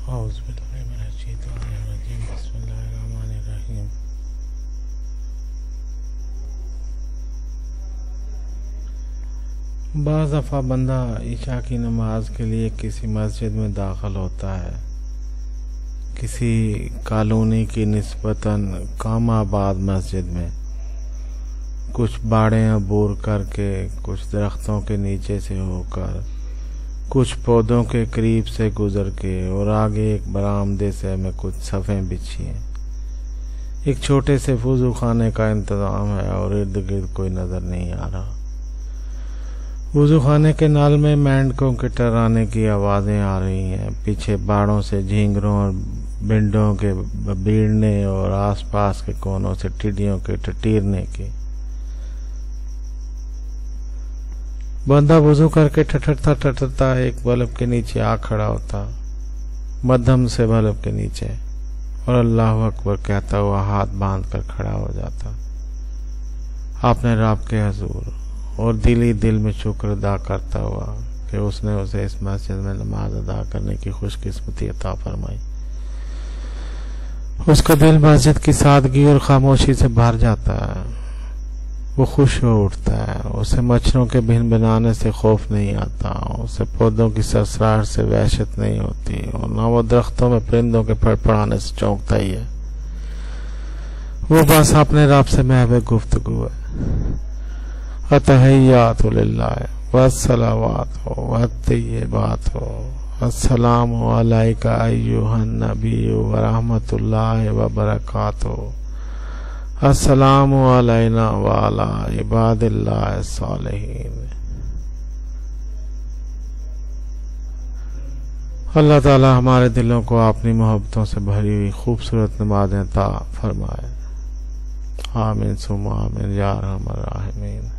बिस्मिल्लाहिर्रहमानिर्रहीम। बाज़ दफ़ा बंदा ईशा की नमाज के लिए किसी मस्जिद में दाखिल होता है। किसी कॉलोनी की निस्बतन कम आबाद मस्जिद में कुछ बाड़ें अबूर करके, कुछ दरख्तों के नीचे से होकर, कुछ पौधों के करीब से गुजर के और आगे एक बरामदे से में कुछ सफ़ें बिछी हैं। एक छोटे से वुज़ू खाने का इंतज़ाम है और इर्द गिर्द कोई नज़र नहीं आ रहा। वुज़ू खाने के नाल में मेंढकों के टर्राने की आवाज़ें आ रही हैं। पीछे बाड़ों से झींगरों और बिंडों के बीड़ने और आसपास के कोनों से टिड्डियों के टटीरने की। बंदा वुज़ू करके ठठरता एक बल्ब के नीचे आ खड़ा होता, मध्यम से बल्ब के नीचे, और अल्लाह अकबर कहता हुआ हाथ बांध कर खड़ा हो जाता आपने रब के हुजूर, और दिल ही दिल में शुक्र अदा करता हुआ कि उसने उसे इस मस्जिद में नमाज अदा करने की खुशकिस्मती अता फरमाई। उसका दिल मस्जिद की सादगी और खामोशी से भर जाता है। वो खुश हो उठता है। उसे मच्छरों के भिन भिनाने से खौफ नहीं आता, उसे पौधों की सरसराहट से वहशत नहीं होती, और न वो दरख्तों में परिंदों के फड़फड़ाने से चौंकता ही है। वो बस अपने रब से महवे गुफ्तगू है। अतहियातु लिल्लाह वस्सलावातु वत्तय्यिबातु अस्सलामु अलैका अय्युहन नबिय्यु व रहमतुल्लाहि व बरकातुहू अस्सलामु अलैना व अला इबादिल्लाहि सालिहीन। अल्लाह ताला हमारे दिलों को अपनी मोहब्बतों से भरी हुई खूबसूरत नमाज़ें अता फरमाए। आमीन सुम्मा आमीन या अरहमर राहिमीन।